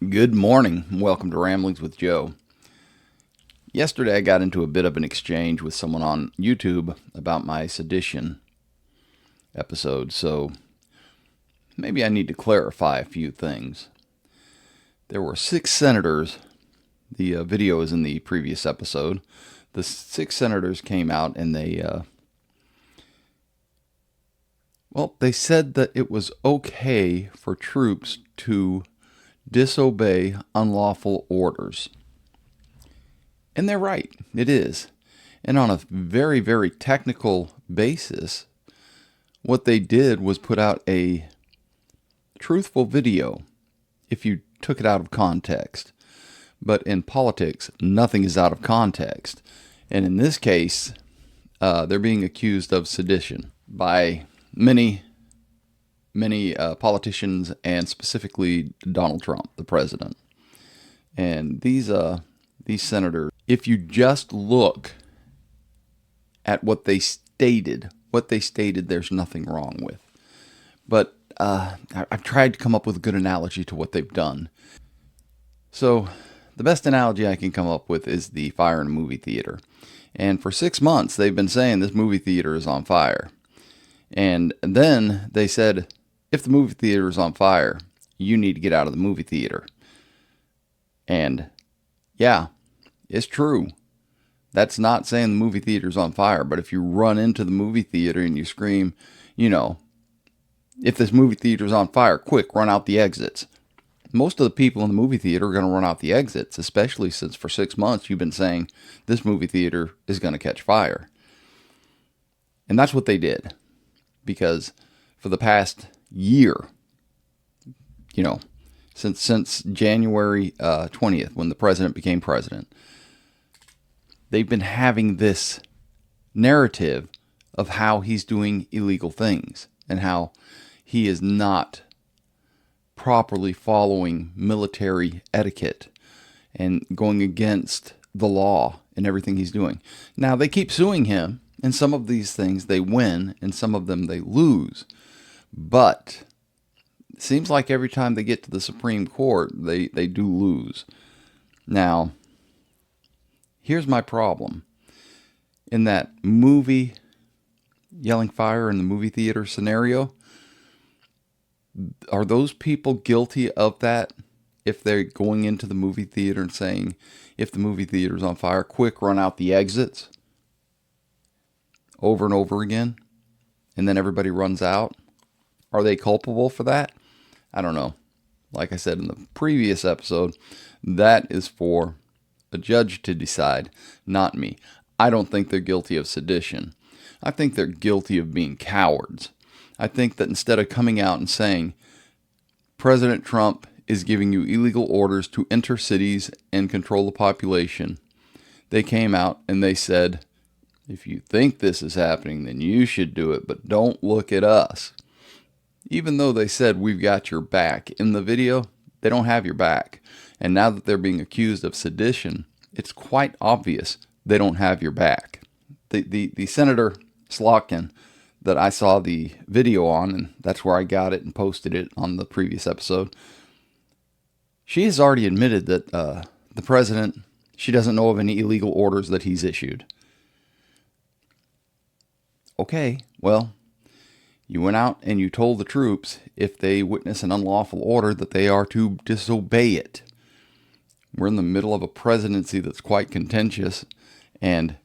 Good morning. Welcome to Ramblings with Joe. Yesterday I got into a bit of an exchange with someone on YouTube about my Sedition episode, so maybe I need to clarify a few things. There were 6 senators. The video is in the previous episode. The 6 senators came out and they said that it was okay for troops to disobey unlawful orders. And they're right, it is. And on a very, very technical basis, what they did was put out a truthful video if you took it out of context. But in politics, nothing is out of context. And in this case, they're being accused of sedition by many politicians, and specifically Donald Trump, the president. And these senators, if you just look at what they stated, there's nothing wrong with. But I've tried to come up with a good analogy to what they've done. So the best analogy I can come up with is the fire in a movie theater. And for 6 months, they've been saying this movie theater is on fire. And then they said, if the movie theater is on fire, you need to get out of the movie theater. And yeah, it's true. That's not saying the movie theater is on fire, but if you run into the movie theater and you scream, if this movie theater is on fire, quick, run out the exits. Most of the people in the movie theater are going to run out the exits, especially since for 6 months you've been saying this movie theater is going to catch fire. And that's what they did. Because for the past year, since January 20th, when the president became president, they've been having this narrative of how he's doing illegal things and how he is not properly following military etiquette and going against the law and everything he's doing. Now, they keep suing him, and some of these things they win and some of them they lose. But it seems like every time they get to the Supreme Court, they do lose. Now, here's my problem. In that movie, yelling fire in the movie theater scenario, are those people guilty of that if they're going into the movie theater and saying, if the movie theater is on fire, quick, run out the exits? Over and over again, and then everybody runs out? Are they culpable for that? I don't know. Like I said in the previous episode, that is for a judge to decide, not me. I don't think they're guilty of sedition. I think they're guilty of being cowards. I think that instead of coming out and saying, President Trump is giving you illegal orders to enter cities and control the population, they came out and they said, if you think this is happening, then you should do it, but don't look at us. Even though they said, we've got your back, in the video, they don't have your back. And now that they're being accused of sedition, it's quite obvious they don't have your back. The Senator Slotkin that I saw the video on, and that's where I got it and posted it on the previous episode, she has already admitted that the president, she doesn't know of any illegal orders that he's issued. Okay, well, you went out and you told the troops if they witness an unlawful order that they are to disobey it. We're in the middle of a presidency that's quite contentious, and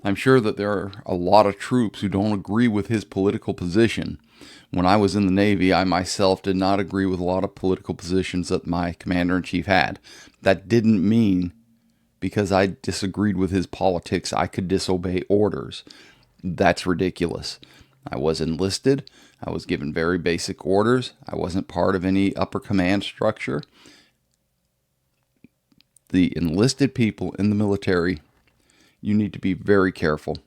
I'm sure that there are a lot of troops who don't agree with his political position. When I was in the Navy, I myself did not agree with a lot of political positions that my commander-in-chief had. That didn't mean because I disagreed with his politics, I could disobey orders. That's ridiculous. I was enlisted. I was given very basic orders. I wasn't part of any upper command structure. The enlisted people in the military, you need to be very careful.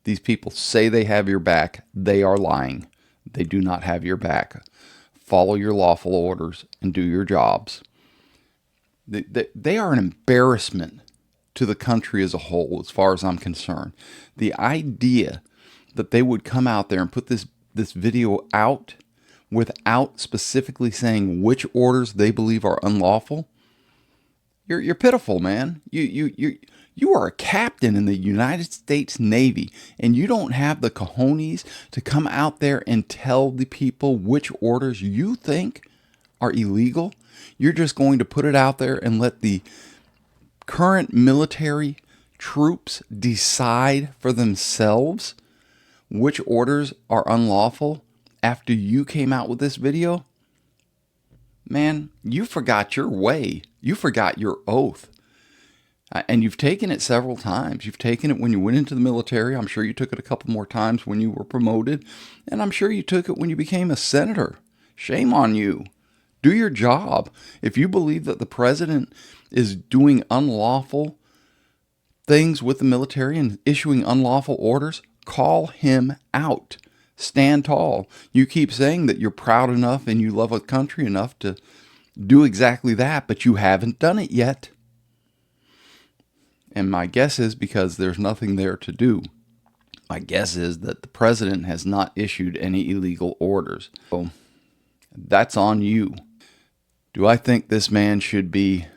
These people say they have your back. They are lying. They do not have your back. Follow your lawful orders and do your jobs. They are an embarrassment to the country as a whole, as far as I'm concerned. The idea that they would come out there and put this video out without specifically saying which orders they believe are unlawful, you're pitiful, man. You are a captain in the United States Navy, and you don't have the cojones to come out there and tell the people which orders you think are illegal. You're just going to put it out there and let the current military troops decide for themselves which orders are unlawful after you came out with this video? Man, you forgot your way. You forgot your oath. And you've taken it several times. You've taken it when you went into the military. I'm sure you took it a couple more times when you were promoted. And I'm sure you took it when you became a senator. Shame on you. Do your job. If you believe that the president is doing unlawful things with the military and issuing unlawful orders, call him out. Stand tall. You keep saying that you're proud enough and you love a country enough to do exactly that, but you haven't done it yet. And my guess is because there's nothing there to do. My guess is that the president has not issued any illegal orders. So that's on you. Do I think this man should be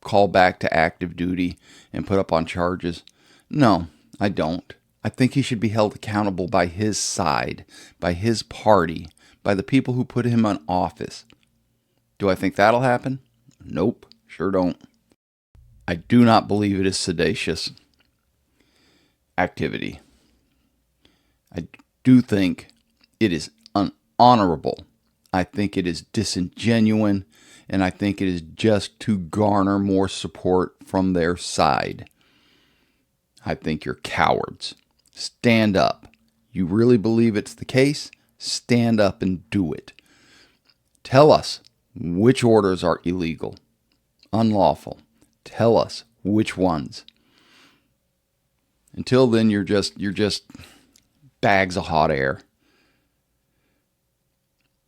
called back to active duty and put up on charges? No, I don't. I think he should be held accountable by his side, by his party, by the people who put him in office. Do I think that'll happen? Nope, sure don't. I do not believe it is seditious activity. I do think it is unhonorable. I think it is disingenuous, and I think it is just to garner more support from their side. I think you're cowards. Stand up. You really believe it's the case? Stand up and do it. Tell us which orders are illegal, unlawful. Tell us which ones. Until then, you're just bags of hot air.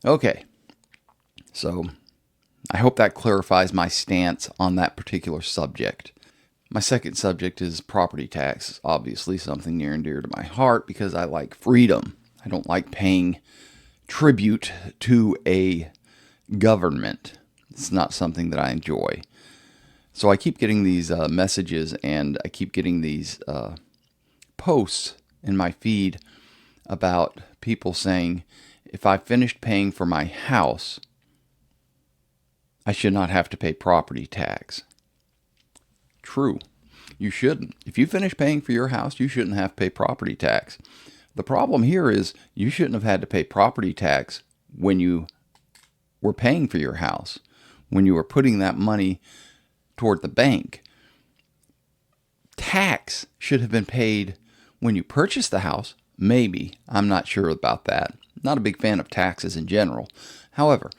Okay. So I hope that clarifies my stance on that particular subject. My second subject is property tax. Obviously something near and dear to my heart because I like freedom. I don't like paying tribute to a government. It's not something that I enjoy. So I keep getting these messages, and I keep getting these posts in my feed about people saying, if I finished paying for my house, I should not have to pay property tax. True. You shouldn't. If you finish paying for your house, you shouldn't have to pay property tax. The problem here is you shouldn't have had to pay property tax when you were paying for your house, when you were putting that money toward the bank. Tax should have been paid when you purchased the house. Maybe. I'm not sure about that. Not a big fan of taxes in general. However,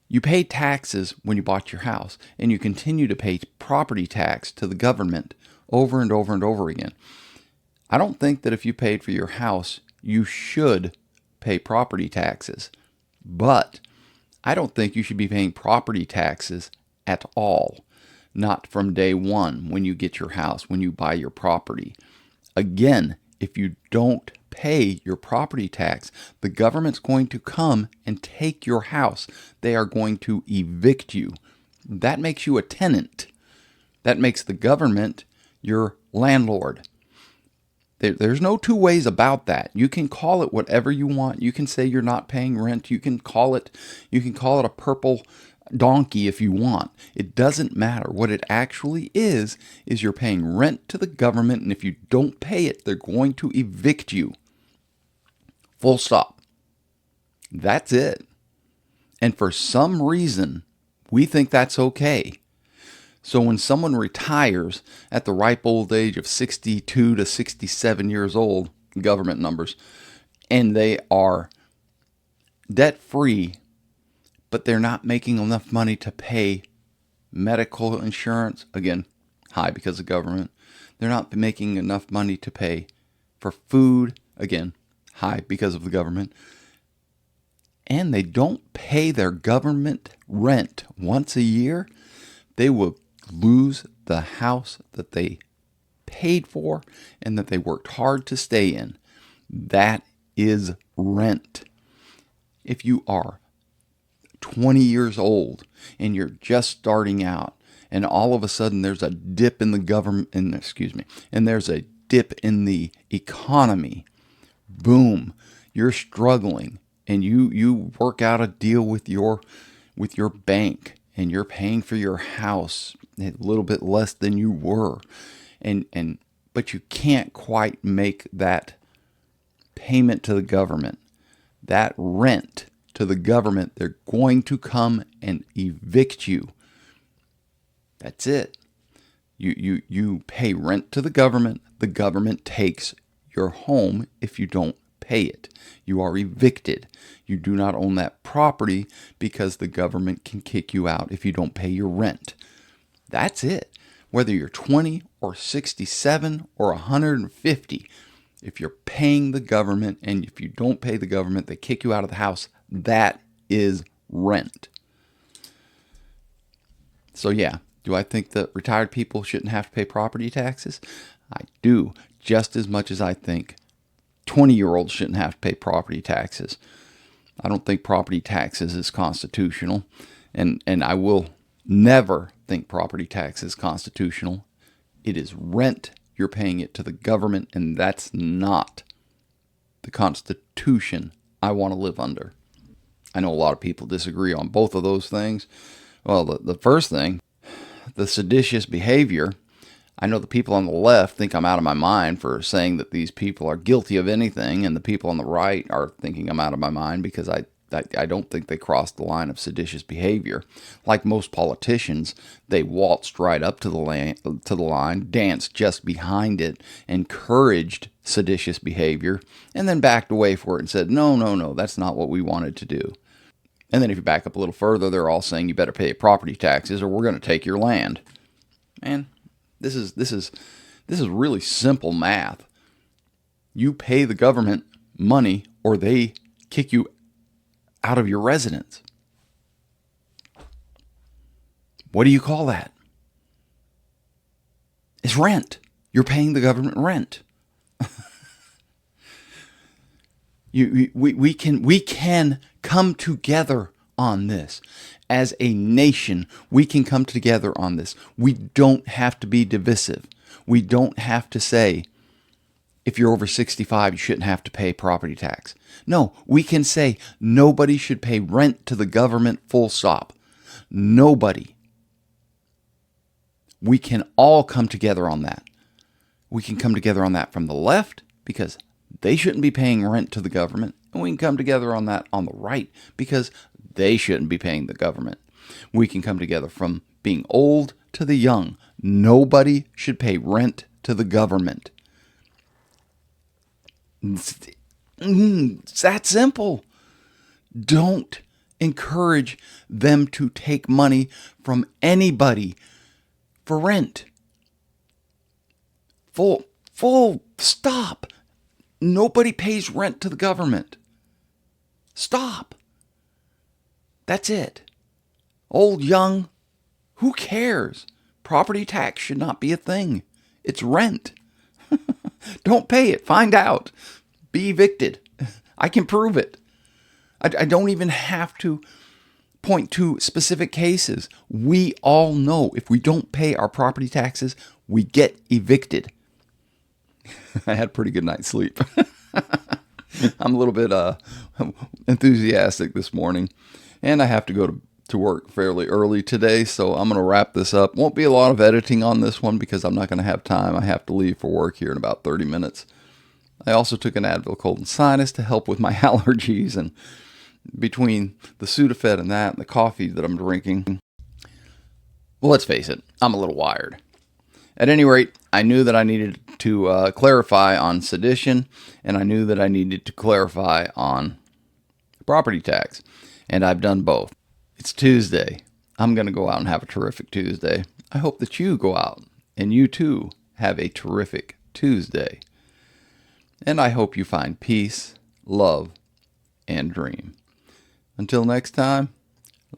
you paid taxes when you bought your house, and you continue to pay property tax to the government over and over and over again. I don't think that if you paid for your house, you should pay property taxes. But I don't think you should be paying property taxes at all. Not from day one when you get your house, when you buy your property. Again, if you don't pay your property tax, the government's going to come and take your house. They are going to evict you. That makes you a tenant. That makes the government your landlord. There's no two ways about that. You can call it whatever you want. You can say you're not paying rent. You can call it a purple donkey if you want. It doesn't matter. What it actually is you're paying rent to the government, and if you don't pay it, they're going to evict you. Full stop. That's it. And for some reason, we think that's okay. So when someone retires at the ripe old age of 62 to 67 years old, government numbers, and they are debt-free, but they're not making enough money to pay medical insurance, again, high because of government. They're not making enough money to pay for food, again, high because of the government. And they don't pay their government rent once a year, they will lose the house that they paid for and that they worked hard to stay in. That is rent. if you are 20 years old and you're just starting out, and all of a sudden there's a dip in the government, and there's a dip in the economy, boom, you're struggling, and you work out a deal with your bank, and you're paying for your house a little bit less than you were, but you can't quite make that payment to the government, that rent to the government. They're going to come and evict you. That's it. You pay rent to the government. The government takes your home if you don't pay it. You are evicted. You do not own that property because the government can kick you out if you don't pay your rent. That's it. Whether you're 20 or 67 or 150, if you're paying the government, and if you don't pay the government, they kick you out of the house. That is rent. So yeah, do I think that retired people shouldn't have to pay property taxes? I do, just as much as I think 20-year-olds shouldn't have to pay property taxes. I don't think property taxes is constitutional, and I will never think property tax is constitutional. It is rent. You're paying it to the government, and that's not the Constitution I want to live under. I know a lot of people disagree on both of those things. Well, the first thing, the seditious behavior, I know the people on the left think I'm out of my mind for saying that these people are guilty of anything, and the people on the right are thinking I'm out of my mind because I don't think they crossed the line of seditious behavior. Like most politicians, they waltzed right up to the line, danced just behind it, encouraged seditious behavior, and then backed away for it and said, no, that's not what we wanted to do. And then if you back up a little further, they're all saying you better pay property taxes or we're going to take your land. Man, this is really simple math. You pay the government money or they kick you out of your residence. What do you call that? It's rent. You're paying the government rent. We can come together on this. As a nation, we can come together on this. We don't have to be divisive. We don't have to say, if you're over 65, you shouldn't have to pay property tax. No, we can say nobody should pay rent to the government, full stop. Nobody. We can all come together on that. We can come together on that from the left because they shouldn't be paying rent to the government. And we can come together on that on the right because they shouldn't be paying the government. We can come together from being old to the young. Nobody should pay rent to the government. It's that simple. Don't encourage them to take money from anybody for rent. Full stop. Nobody pays rent to the government. Stop. That's it. Old, young, who cares? Property tax should not be a thing. It's rent. Don't pay it. Find out. Be evicted. I can prove it. I don't even have to point to specific cases. We all know if we don't pay our property taxes, we get evicted. I had a pretty good night's sleep. I'm a little bit enthusiastic this morning, and I have to go to work fairly early today, so I'm going to wrap this up. Won't be a lot of editing on this one because I'm not going to have time. I have to leave for work here in about 30 minutes. I also took an Advil cold and sinus to help with my allergies, and between the Sudafed and that and the coffee that I'm drinking, well, let's face it, I'm a little wired. At any rate, I knew that I needed to clarify on sedition, and I knew that I needed to clarify on property tax, and I've done both. It's Tuesday. I'm going to go out and have a terrific Tuesday. I hope that you go out and you too have a terrific Tuesday. And I hope you find peace, love, and dream. Until next time,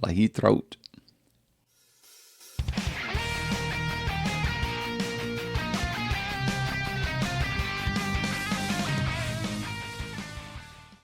lahi throat.